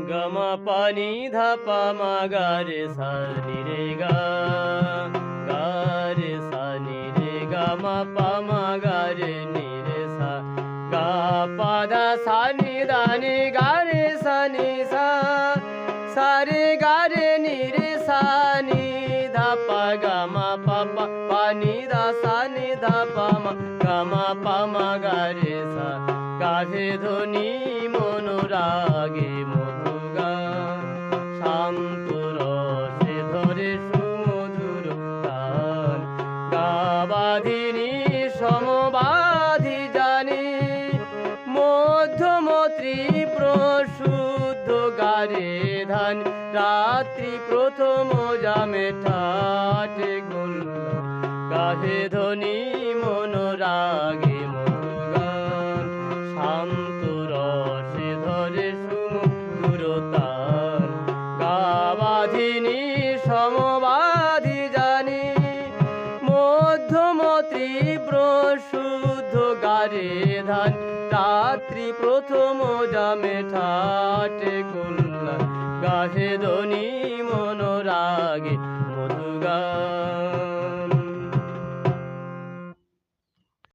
গমা পানি ধাপা মা গা রে সা নি রে গা, গা রে সা নি রে গা মা পা মা গা রে নি রে সা, গা পা ধা সা নি ধা নি গা রে সা নি সা, সা রে গা রে নি রে সা নি ধা পা গা মা পা পা, পা নি ধা সা নি ধা পা মা, গা মা পা মা গা রে সা, গাভে ধ্বনি মনোরাগে মধু গান, শান্ত রসে ধরে সুমধুর গান, গাবাধিনী সমবাধি জানি, মধ্যমত্রী প্রশুদ্ধ গারে ধান, রাত্রি প্রথম জামে ঠাটে গোল, গাভে ধ্বনি মনোরাগে মধু গান, শান্ত রসে ধরে সুমধুর তান, গাবাধিনী সমবাধি জানি, মধ্যমত্রী প্রশুদ্ধ গারে ধান, রাত্রি প্রথম জামে ঠাটে কল্যাণ, গাভে ধ্বনি মনোরাগে মধু গান।